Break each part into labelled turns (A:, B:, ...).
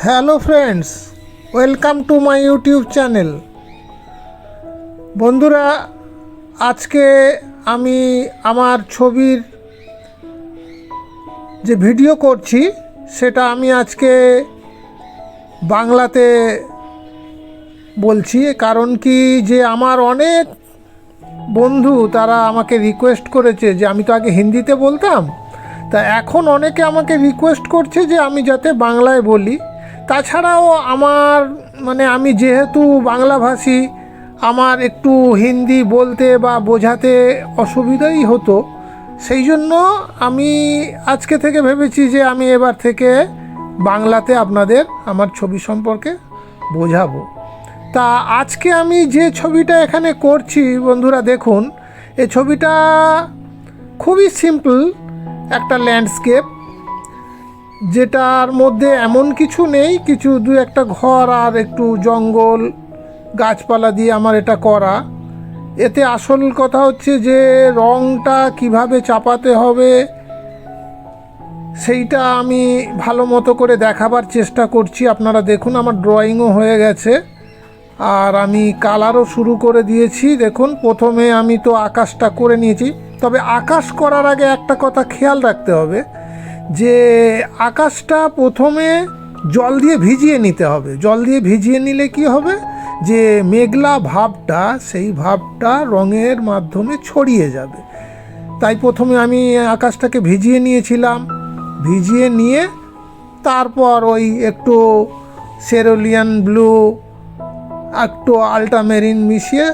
A: Hello friends, welcome to my YouTube channel. বন্ধুরা, আজকে আমি আমার ছবির যে ভিডিও করছি সেটা আমি আজকে বাংলাতে বলছি। কারণ কি, যে আমার অনেক বন্ধু তারা আমাকে রিকোয়েস্ট করেছে যে আমি তো আগে হিন্দিতে বলতাম, তা এখন অনেকে আমাকে রিকোয়েস্ট করছে যে আমি যাতে বাংলায় বলি। তাছাড়াও আমার আমি যেহেতু বাংলাভাষী, আমার একটু হিন্দি বলতে বা বোঝাতে অসুবিধাই হতো। সেই জন্য আমি আজকে থেকে ভেবেছি যে আমি এবার থেকে বাংলাতে আপনাদের আমার ছবি সম্পর্কে বোঝাবো। তা আজকে আমি যে ছবিটা এখানে করছি বন্ধুরা, দেখুন, এই ছবিটা খুবই সিম্পল একটা ল্যান্ডস্কেপ, যেটার মধ্যে এমন কিছু নেই, কিছু দু একটা ঘর আর একটু জঙ্গল গাছপালা দিয়ে আমার এটা করা। এতে আসল কথা হচ্ছে যে রঙটা কিভাবে চাপাতে হবে সেইটা আমি ভালো মতো করে দেখাবার চেষ্টা করছি। আপনারা দেখুন, আমার ড্রয়িংও হয়ে গেছে আর আমি কালারও শুরু করে দিয়েছি। দেখুন, প্রথমে আমি তো আকাশটা করে নিয়েছি, তবে আকাশ করার আগে একটা কথা খেয়াল রাখতে হবে যে আকাশটা প্রথমে জল দিয়ে ভিজিয়ে নিতে হবে। জল দিয়ে ভিজিয়ে নিলে কি হবে, যে মেঘলা ভাবটা, সেই ভাবটা রঙের মাধ্যমে ছড়িয়ে যাবে। তাই প্রথমে আমি আকাশটাকে ভিজিয়ে নিয়েছিলাম। ভিজিয়ে নিয়ে তারপর ওই একটু সেরোলিয়ান ব্লু, একটু আল্ট্রামেরিন মিশিয়ে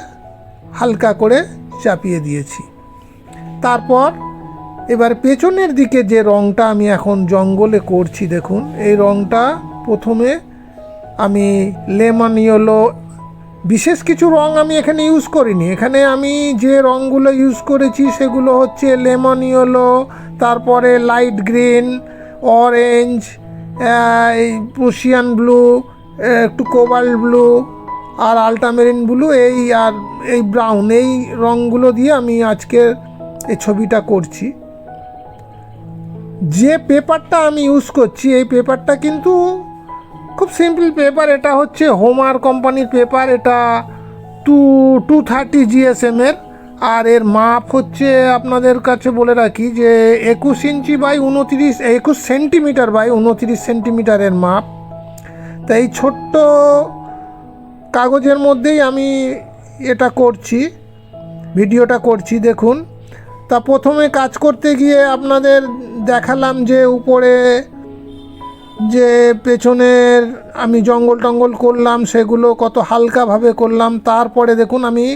A: হালকা করে চাপিয়ে দিয়েছি। তারপর এবার পেছনের দিকে যে রঙটা আমি এখন জঙ্গলে করছি, দেখুন, এই রঙটা প্রথমে আমি লেমন ইয়েলো, বিশেষ কিছু রং আমি এখানে ইউজ করিনি। এখানে আমি যে রঙগুলো ইউজ করেছি সেগুলো হচ্ছে লেমন ইয়েলো, তারপরে লাইট গ্রিন, অরেঞ্জ, এই প্রুশিয়ান ব্লু, একটু কোবাল্ট ব্লু আর আল্ট্রামেরিন ব্লু, আর এই ব্রাউন, এই রঙগুলো দিয়ে আমি আজকে এই ছবিটা করছি। যে পেপারটা আমি ইউজ করছি, এই পেপারটা কিন্তু খুব সিম্পল পেপার। এটা হচ্ছে হোমার কোম্পানির পেপার। এটা 230 GSM-এর, আর এর মাপ হচ্ছে, আপনাদের কাছে বলে রাখি, যে 21 ইঞ্চি বাই 21 সেন্টিমিটার বাই 29 সেন্টিমিটারের মাপ। তাই এই ছোট্ট কাগজের মধ্যেই আমি এটা করছি, ভিডিওটা করছি। দেখুন, তা প্রথমে কাজ করতে গিয়ে আপনাদের দেখালাম যে উপরে যে পেছনের আমি জঙ্গল টঙ্গল করলাম সেগুলো কত হালকাভাবে করলাম। তারপরে দেখুন, আমি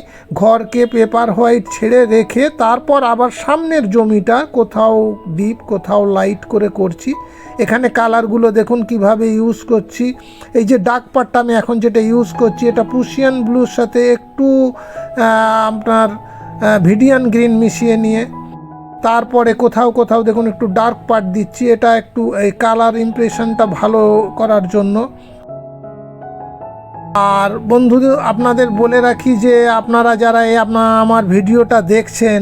A: ঘরকে পেপার হোয়াইট ছেড়ে রেখে তারপর আবার সামনের জমিটা কোথাও ডিপ কোথাও লাইট করে করছি। এখানে কালারগুলো দেখুন কিভাবে ইউজ করছি। এই যে ডার্ক পার্টটা আমি এখন যেটা ইউজ করছি, এটা প্রুশিয়ান ব্লুর সাথে একটু আপনার ভিডিয়ান গ্রিন মিশিয়ে নিয়ে তারপরে কোথাও কোথাও দেখুন একটু ডার্ক পার্ট দিচ্ছি। এটা একটু এই কালার ইমপ্রেশনটা ভালো করার জন্য। আর বন্ধুদের আপনাদের বলে রাখি যে আপনারা যারা আমার ভিডিওটা দেখছেন,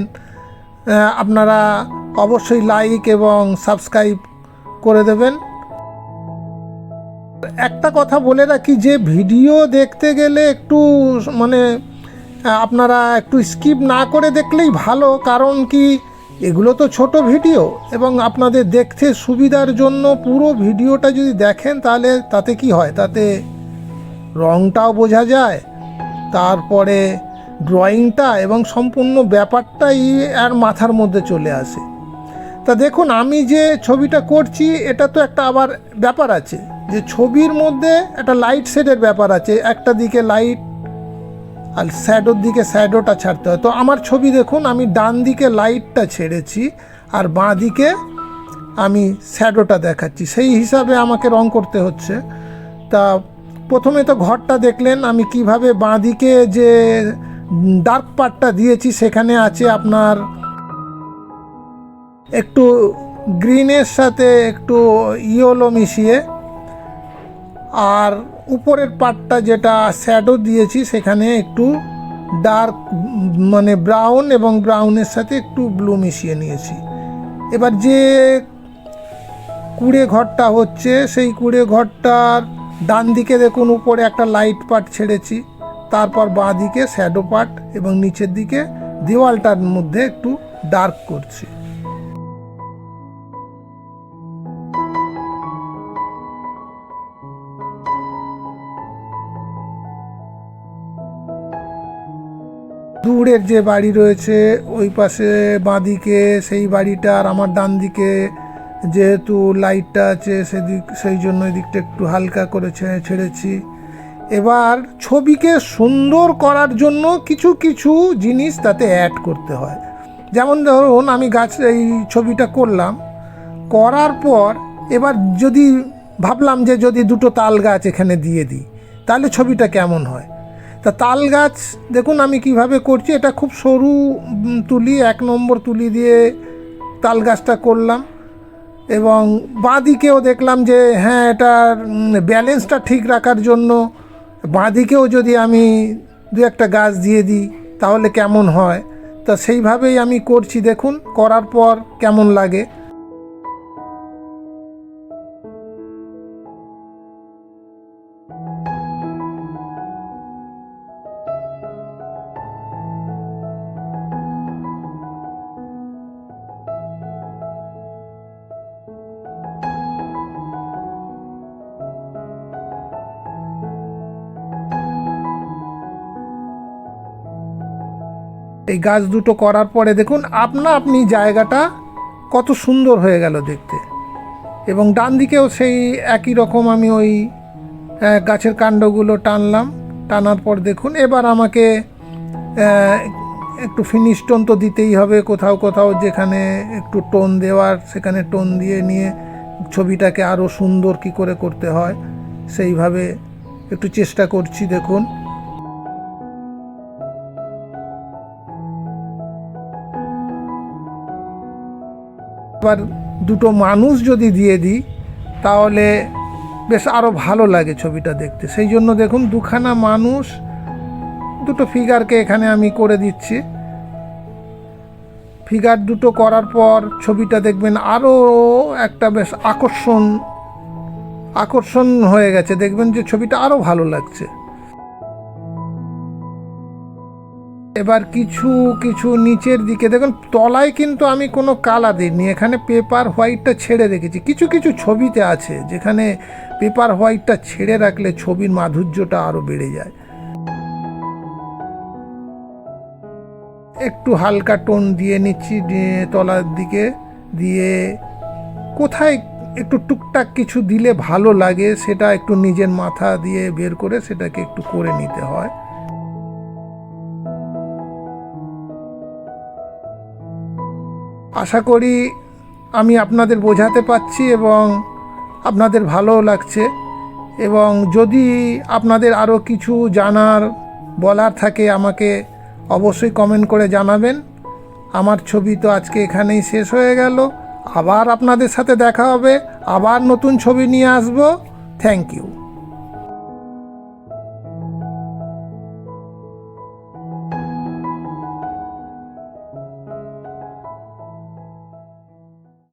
A: আপনারা অবশ্যই লাইক এবং সাবস্ক্রাইব করে দেবেন। একটা কথা বলে রাখি যে ভিডিও দেখতে গেলে একটু আপনারা একটু স্কিপ না করে দেখলেই ভালো। কারণ কি, এগুলো তো ছোট ভিডিও এবং আপনাদের দেখতে সুবিধার জন্য পুরো ভিডিওটা যদি দেখেন তাহলে তাতে কি হয়, তাতে রঙটাও বোঝা যায়, তারপরে ড্রয়িংটা এবং সম্পূর্ণ ব্যাপারটাই আর মাথার মধ্যে চলে আসে। তা দেখুন, আমি যে ছবিটা করছি এটা তো একটা আবার ব্যাপার আছে, যে ছবির মধ্যে একটা লাইট শেডের ব্যাপার আছে। একটা দিকে লাইট আর শ্যাডোর দিকে শ্যাডোটা ছাড়তে হয়। তো আমার ছবি দেখুন, আমি ডান দিকে লাইটটা ছেড়েছি আর বাঁ দিকে আমি শ্যাডোটা দেখাচ্ছি, সেই হিসাবে আমাকে রং করতে হচ্ছে। তা প্রথমে তো ঘরটা দেখলেন আমি কিভাবে বাঁ দিকে যে ডার্ক পার্টটা দিয়েছি সেখানে আছে আপনার একটু গ্রিনের সাথে একটু ইয়েলো মিশিয়ে, আর উপরের পার্টটা যেটা শ্যাডো দিয়েছি সেখানে একটু ডার্ক ব্রাউন এবং ব্রাউনের সাথে একটু ব্লু মিশিয়ে নিয়েছি। এবার যে কুঁড়ে ঘরটা হচ্ছে সেই কুঁড়ে ঘরটার ডান দিকে দেখুন উপরে একটা লাইট পার্ট ছেড়েছি, তারপর বাঁ দিকে শ্যাডো পার্ট এবং নিচের দিকে দেওয়ালটার মধ্যে একটু ডার্ক করছি। দূরের যে বাড়ি রয়েছে ওই পাশে বাঁদিকে সেই বাড়িটা, আর আমার ডান দিকে যেহেতু লাইটটা আছে সেই জন্য এই দিকটা একটু হালকা করে ছেড়েছি। এবার ছবিকে সুন্দর করার জন্য কিছু কিছু জিনিস তাতে অ্যাড করতে হয়। যেমন ধরুন আমি এই ছবিটা করার পর এবার যদি ভাবলাম যে যদি দুটো তাল গাছ এখানে দিয়ে দিই তাহলে ছবিটা কেমন হয়। তা তাল গাছ দেখুন আমি কিভাবে করছি, এটা খুব সরু তুলি, 1 নম্বর তুলি দিয়ে তাল গাছটা করলাম। এবং বাঁদিকেও দেখলাম যে হ্যাঁ এটার ব্যালেন্সটা ঠিক রাখার জন্য বাঁদিকেও যদি আমি 2-1টা গাছ দিয়ে দিই তাহলে কেমন হয়। তা সেইভাবেই আমি করছি, দেখুন করার পর কেমন লাগে। এই গাছ দুটো করার পরে দেখুন আপনি জায়গাটা কত সুন্দর হয়ে গেল দেখতে। এবং ডান দিকেও সেই একই রকম আমি ওই গাছের কাণ্ডগুলো টানার পর দেখুন এবার আমাকে একটু ফিনিশ টোন তো দিতেই হবে, কোথাও কোথাও যেখানে একটু টোন দেওয়ার সেখানে টোন দিয়ে নিয়ে ছবিটাকে আরও সুন্দর কি করে করতে হয় সেইভাবে একটু চেষ্টা করছি। দেখুন এবার দুটো মানুষ যদি দিয়ে দিই তাহলে বেশ আরও ভালো লাগে ছবিটা দেখতে। সেই জন্য দেখুন 2খানা মানুষ, 2টো ফিগারকে এখানে আমি করে দিচ্ছি। ফিগার দুটো করার পর ছবিটা দেখবেন আরও একটা বেশ আকর্ষণ হয়ে গেছে, দেখবেন যে ছবিটা আরও ভালো লাগছে। এবার কিছু কিছু নিচের দিকে দেখুন তলায় কিন্তু আমি কোনো কালার দিইনি, এখানে পেপার হোয়াইটটা ছেড়ে রেখেছি। কিছু কিছু ছবিতে আছে যেখানে পেপার হোয়াইটটা ছেড়ে রাখলে ছবির মাধুর্যটা আরও বেড়ে যায়। একটু হালকা টোন দিয়ে নিচ্ছি তলার দিকে, দিয়ে কোথায় একটু টুকটাক কিছু দিলে ভালো লাগে সেটা একটু নিজের মাথা দিয়ে বের করে সেটাকে একটু করে নিতে হয়। আশা করি আমি আপনাদের বোঝাতে পারছি এবং আপনাদের ভালোও লাগছে। এবং যদি আপনাদের আরও কিছু বলার থাকে আমাকে অবশ্যই কমেন্ট করে জানাবেন। আমার ছবি তো আজকে এখানেই শেষ হয়ে গেল, আবার আপনাদের সাথে দেখা হবে, আবার নতুন ছবি নিয়ে আসবো। Thank you.